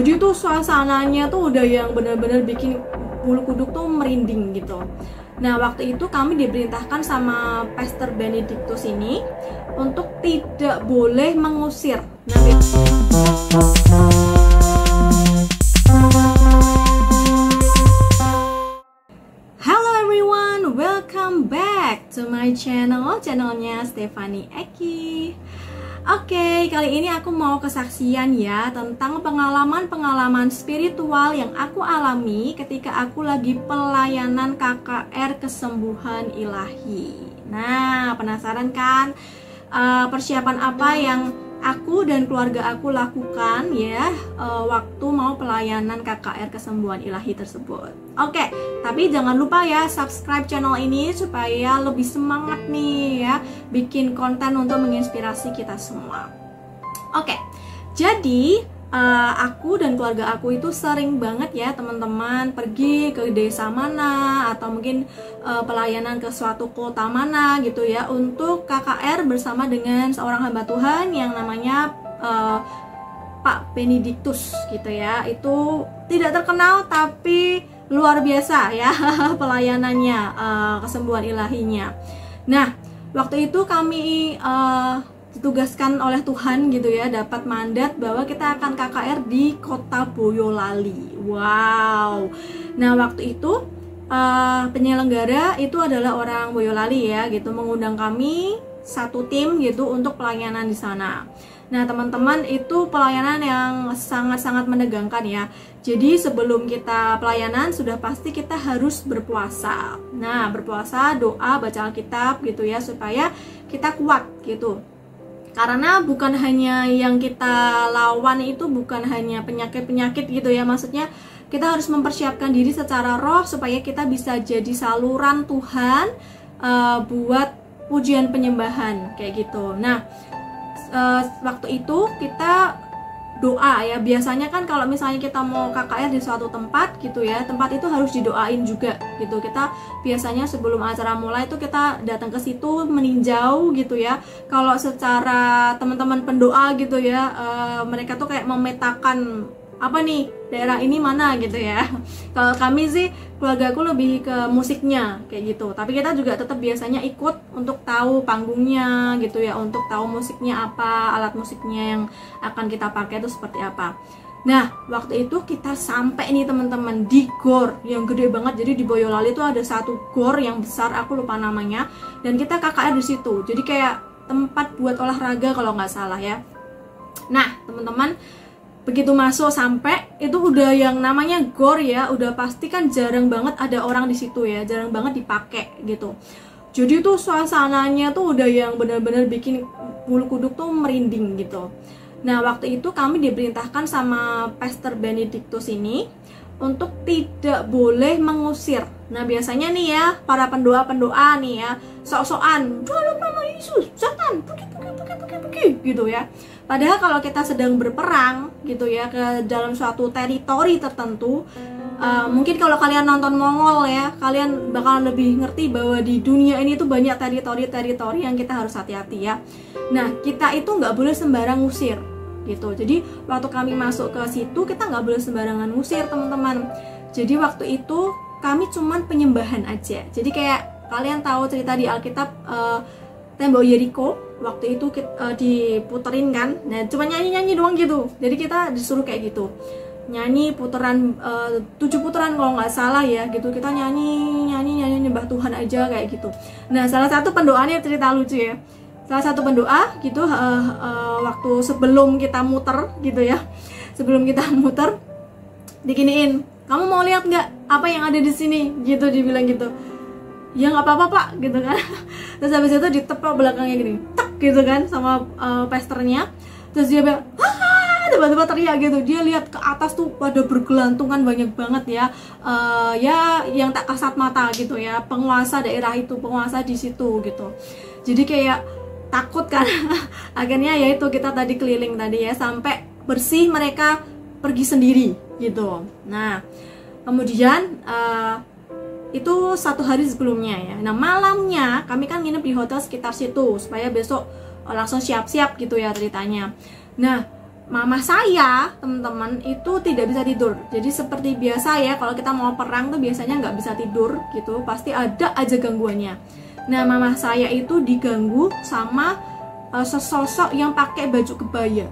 Jadi tuh suasananya tuh udah yang bener-bener bikin bulu kuduk tuh merinding gitu. Nah, waktu itu kami diperintahkan sama Pastor Benedictus ini untuk tidak boleh mengusir. Hello everyone, welcome back to my channelnya Stephanie Eki. Oke, kali ini aku mau kesaksian ya tentang pengalaman-pengalaman spiritual yang aku alami ketika aku lagi pelayanan KKR Kesembuhan Ilahi. Nah, penasaran kan persiapan apa yang aku dan keluarga aku lakukan ya waktu mau pelayanan KKR Kesembuhan Ilahi tersebut. Oke, tapi jangan lupa ya subscribe channel ini supaya lebih semangat nih ya bikin konten untuk menginspirasi kita semua. Oke, jadi aku dan keluarga aku itu sering banget ya teman-teman pergi ke desa mana atau mungkin pelayanan ke suatu kota mana gitu ya untuk KKR bersama dengan seorang hamba Tuhan yang namanya Pak Benedictus gitu ya. Itu tidak terkenal tapi luar biasa ya pelayanannya, kesembuhan ilahinya. Nah, waktu itu kami ditugaskan oleh Tuhan gitu ya, dapat mandat bahwa kita akan KKR di kota Boyolali. Wow. Nah, waktu itu penyelenggara itu adalah orang Boyolali ya gitu, mengundang kami satu tim gitu untuk pelayanan di sana. Nah, teman-teman, itu pelayanan yang sangat-sangat menegangkan ya. Jadi sebelum kita pelayanan sudah pasti kita harus berpuasa. Nah, berpuasa, doa, baca Alkitab gitu ya supaya kita kuat gitu. Karena bukan hanya yang kita lawan itu bukan hanya penyakit-penyakit gitu ya. Maksudnya kita harus mempersiapkan diri secara roh supaya kita bisa jadi saluran Tuhan buat pujian penyembahan kayak gitu. Nah, waktu itu kita doa ya. Biasanya kan kalau misalnya kita mau KKR di suatu tempat gitu ya, tempat itu harus didoain juga gitu. Kita biasanya sebelum acara mulai itu kita datang ke situ meninjau gitu ya. Kalau secara teman-teman pendoa gitu ya, mereka tuh kayak memetakan apa nih daerah ini mana gitu ya. Kalau kami sih keluarga aku lebih ke musiknya kayak gitu, tapi kita juga tetap biasanya ikut untuk tahu panggungnya gitu ya, untuk tahu musiknya apa, alat musiknya yang akan kita pakai itu seperti apa. Nah, waktu itu kita sampai nih teman-teman di gor yang gede banget. Jadi di Boyolali itu ada satu gor yang besar, aku lupa namanya, dan kita KKR di situ. Jadi kayak tempat buat olahraga kalau nggak salah ya. Nah, teman-teman, begitu masuk sampai itu udah yang namanya gor ya, udah pasti kan jarang banget ada orang di situ ya, jarang banget dipakai gitu. Jadi tuh suasananya tuh udah yang benar-benar bikin bulu kuduk tuh merinding gitu. Nah, waktu itu kami diperintahkan sama Pastor Benedictus ini untuk tidak boleh mengusir. Nah, biasanya nih ya para pendoa-pendoa nih ya sok-sokan dalam nama Yesus, setan, pergi gitu ya. Padahal kalau kita sedang berperang gitu ya ke dalam suatu teritori tertentu, mungkin kalau kalian nonton Mongol ya, kalian bakalan lebih ngerti bahwa di dunia ini tuh banyak teritori-teritori yang kita harus hati-hati ya. Nah, kita itu nggak boleh sembarang ngusir gitu. Jadi waktu kami masuk ke situ kita nggak boleh sembarangan ngusir teman-teman. Jadi waktu itu kami cuman penyembahan aja. Jadi kayak kalian tahu cerita di Alkitab tembok Yeriko waktu itu diputerin kan. Nah, cuma nyanyi-nyanyi doang gitu. Jadi kita disuruh kayak gitu. Nyanyi putaran 7 putaran kalau nggak salah ya gitu. Kita nyanyi nyembah Tuhan aja kayak gitu. Nah, salah satu pendoanya cerita lucu ya. Salah satu pendoa gitu waktu sebelum kita muter gitu ya. Sebelum kita muter diginiin, "Kamu mau lihat nggak apa yang ada di sini?" gitu dibilang gitu. "Ya nggak apa-apa Pak," gitu kan. Terus habis itu ditepok belakangnya gini, tek gitu kan sama pastornya. Terus dia bilang, "Hah!" tiba-tiba teriak gitu. Dia lihat ke atas tuh pada bergelantungan banyak banget ya. Ya yang tak kasat mata gitu ya. Penguasa daerah itu, penguasa di situ gitu. Jadi kayak takut kan. Akhirnya ya itu kita tadi keliling tadi ya sampai bersih, mereka pergi sendiri gitu. Nah, kemudian itu satu hari sebelumnya ya. Nah, malamnya kami kan nginep di hotel sekitar situ supaya besok langsung siap-siap gitu ya ceritanya. Nah, mama saya, teman-teman, itu tidak bisa tidur. Jadi seperti biasa ya, kalau kita mau perang tuh biasanya nggak bisa tidur gitu, pasti ada aja gangguannya. Nah, mama saya itu diganggu sama sesosok yang pakai baju kebaya.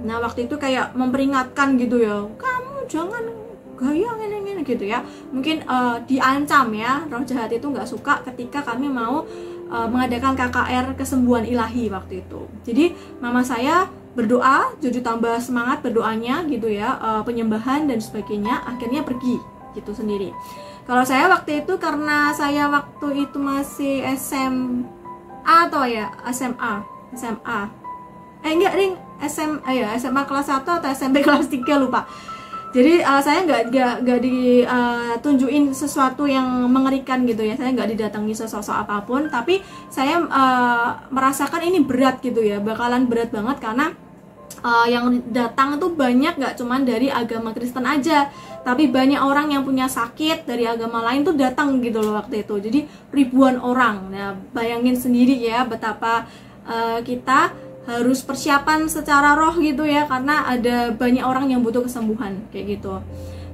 Nah, waktu itu kayak memperingatkan gitu ya, kamu jangan gaya gini gitu ya. Mungkin diancam ya, roh jahat itu nggak suka ketika kami mau mengadakan KKR kesembuhan ilahi waktu itu. Jadi mama saya berdoa, jadi tambah semangat berdoanya gitu ya, penyembahan dan sebagainya, akhirnya pergi gitu sendiri. Kalau saya waktu itu, karena saya waktu itu masih SMA atau ya SMA enggak ding, SMA kelas 1 atau SMP kelas 3 lupa. Jadi saya nggak ditunjukin sesuatu yang mengerikan gitu ya, saya nggak didatangi sosok apapun, tapi saya merasakan ini berat gitu ya, bakalan berat banget karena yang datang itu banyak, nggak cuman dari agama Kristen aja, tapi banyak orang yang punya sakit dari agama lain tuh datang gitu loh waktu itu. Jadi ribuan orang. Nah, bayangin sendiri ya betapa kita harus persiapan secara roh gitu ya, karena ada banyak orang yang butuh kesembuhan kayak gitu.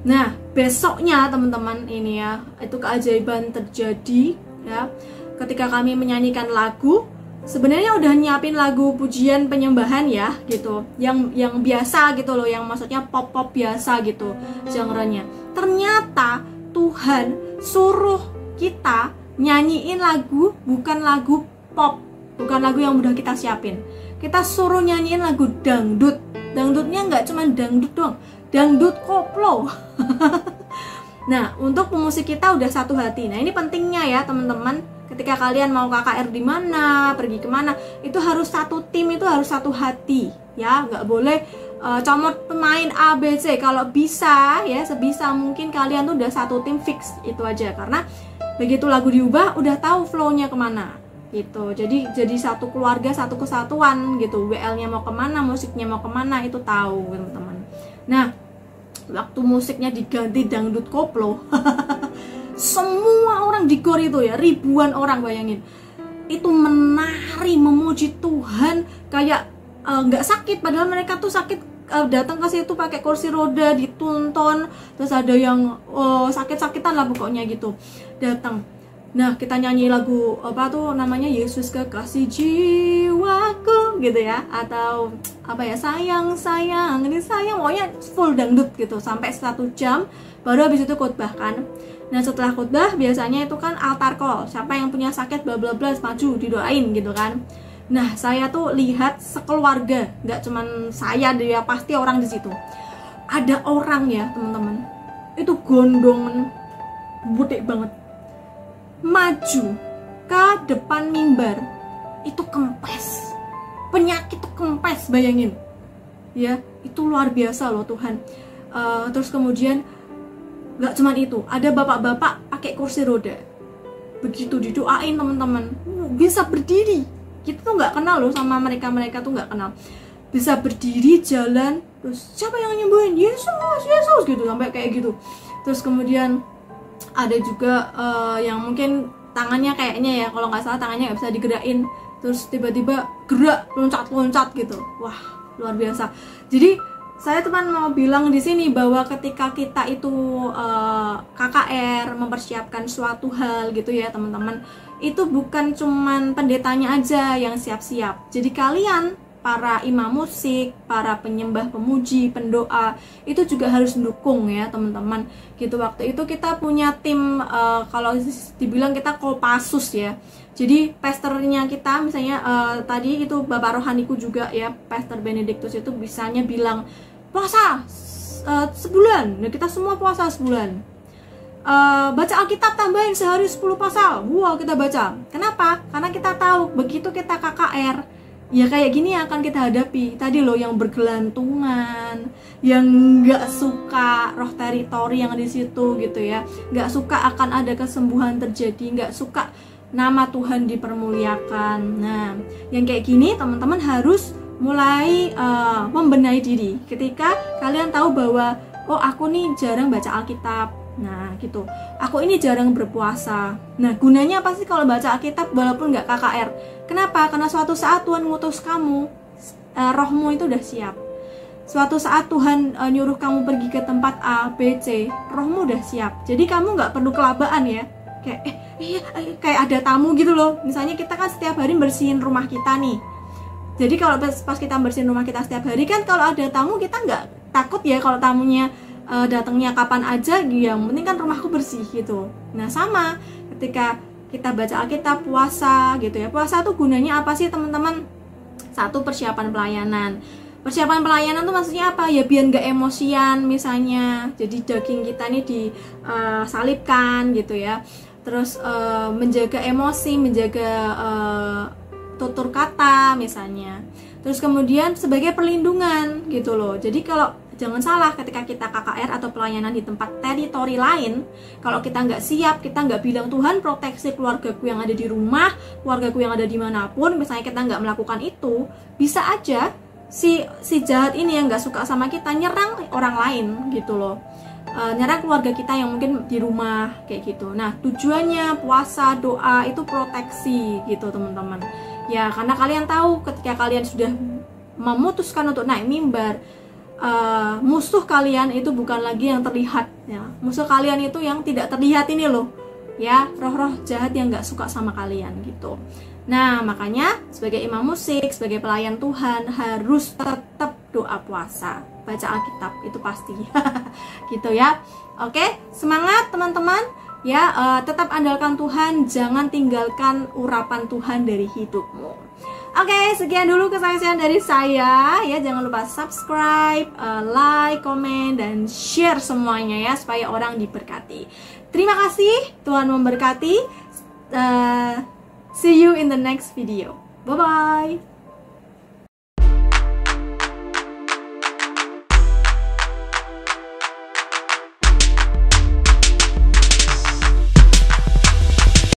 Nah, besoknya teman-teman ini ya, itu keajaiban terjadi ya, ketika kami menyanyikan lagu. Sebenarnya udah nyiapin lagu pujian penyembahan ya gitu, yang biasa gitu loh, yang maksudnya pop biasa gitu genre-nya. Ternyata Tuhan suruh kita nyanyiin lagu, bukan lagu pop, bukan lagu yang udah kita siapin. Kita suruh nyanyiin lagu dangdut. Dangdutnya nggak cuma dangdut doang, dangdut koplo. Nah, untuk pemusik kita udah satu hati. Nah, ini pentingnya ya teman-teman. Ketika kalian mau KKR di mana, pergi kemana, itu harus satu tim, itu harus satu hati ya, nggak boleh comot pemain A, B, C. Kalau bisa ya, sebisa mungkin kalian tuh udah satu tim fix, itu aja. Karena begitu lagu diubah, udah tahu flow-nya kemana gitu. Jadi satu keluarga, satu kesatuan gitu. WL-nya mau kemana, musiknya mau kemana, itu tahu teman-teman. Nah, waktu musiknya diganti dangdut koplo semua orang di gor itu ya, ribuan orang, bayangin, itu menari memuji Tuhan kayak nggak sakit, padahal mereka tuh sakit, datang ke situ pakai kursi roda, ditonton, terus ada yang sakit-sakitan lah pokoknya gitu datang. Nah, kita nyanyi lagu apa tuh namanya, Yesus kekasih jiwaku gitu ya, atau apa ya, sayang ini sayang, pokoknya full dangdut gitu sampai 1 jam, baru habis itu khotbah kan. Nah, setelah khotbah biasanya itu kan altar call, siapa yang punya sakit bla bla bla maju didoain gitu kan. Nah, saya tuh lihat sekeluarga, nggak cuman saya, dia pasti orang di situ. Ada orang ya teman-teman, itu gondongan butek banget, maju ke depan mimbar, itu kempes, penyakit tuh kempes, bayangin ya, itu luar biasa loh Tuhan. Terus kemudian nggak cuman itu, ada bapak-bapak pakai kursi roda, begitu didoain teman-teman bisa berdiri. Kita tuh nggak kenal loh sama mereka tuh nggak kenal, bisa berdiri jalan, terus siapa yang nyembuhin, Yesus gitu, sampai kayak gitu. Terus kemudian ada juga yang mungkin tangannya kayaknya ya, kalau nggak salah tangannya nggak bisa digerakin, terus tiba-tiba gerak loncat gitu. Wah, luar biasa. Jadi saya teman mau bilang di sini bahwa ketika kita itu KKR, mempersiapkan suatu hal gitu ya teman-teman, itu bukan cuman pendetanya aja yang siap-siap. Jadi kalian, para imam musik, para penyembah, pemuji, pendoa, itu juga harus mendukung ya teman-teman gitu. Waktu itu kita punya tim, kalau dibilang kita Kopassus ya. Jadi pastornya kita misalnya tadi itu Bapak Rohaniku juga ya, Pastor Benedictus itu bisanya bilang puasa sebulan. Nah, kita semua puasa sebulan. Baca Alkitab tambahin sehari 10 pasal. Wow, kita baca. Kenapa? Karena kita tahu begitu kita KKR, ya kayak gini yang akan kita hadapi. Tadi loh, yang bergelantungan, yang nggak suka roh teritori yang di situ gitu ya, nggak suka akan ada kesembuhan terjadi, nggak suka nama Tuhan dipermuliakan. Nah, yang kayak gini teman-teman harus mulai membenahi diri. Ketika kalian tahu bahwa oh, aku nih jarang baca Alkitab, nah gitu, aku ini jarang berpuasa. Nah, gunanya apa sih kalau baca Alkitab walaupun nggak KKR? Kenapa? Karena suatu saat Tuhan ngutus kamu, rohmu itu udah siap. suatu saat Tuhan nyuruh kamu pergi ke tempat A, B, C, rohmu udah siap. Jadi kamu nggak perlu kelabaan ya. Kayak ada tamu gitu loh. Misalnya kita kan setiap hari bersihin rumah kita nih. Jadi kalau pas kita bersihin rumah kita setiap hari kan, kalau ada tamu kita nggak takut ya kalau tamunya datangnya kapan aja. Yang penting kan rumahku bersih gitu. Nah sama ketika kita baca Alkitab, puasa gitu ya. Puasa tuh gunanya apa sih teman-teman? Satu, persiapan pelayanan. Persiapan pelayanan tuh maksudnya apa? Ya biar nggak emosian misalnya. Jadi daging kita nih disalibkan gitu ya. Terus menjaga emosi, menjaga tutur kata misalnya. Terus kemudian sebagai perlindungan gitu loh. Jadi kalau jangan salah, ketika kita KKR atau pelayanan di tempat teritori lain, kalau kita nggak siap, kita nggak bilang Tuhan proteksi keluargaku yang ada di rumah, keluargaku yang ada dimanapun, misalnya kita nggak melakukan itu, bisa aja si jahat ini yang nggak suka sama kita nyerang orang lain gitu loh, nyerang keluarga kita yang mungkin di rumah kayak gitu. Nah tujuannya puasa, doa itu proteksi gitu teman-teman ya, karena kalian tahu ketika kalian sudah memutuskan untuk naik mimbar, musuh kalian itu bukan lagi yang terlihat ya, musuh kalian itu yang tidak terlihat ini loh ya, roh-roh jahat yang nggak suka sama kalian gitu. Nah makanya sebagai imam musik, sebagai pelayan Tuhan harus tetap doa, puasa, baca Alkitab, itu pasti gitu ya. Oke, semangat teman-teman ya, tetap andalkan Tuhan, jangan tinggalkan urapan Tuhan dari hidupmu. Oke, sekian dulu kesaksian dari saya ya. Jangan lupa subscribe, like, komen, dan share semuanya ya, supaya orang diberkati. Terima kasih, Tuhan memberkati. See you in the next video. Bye-bye.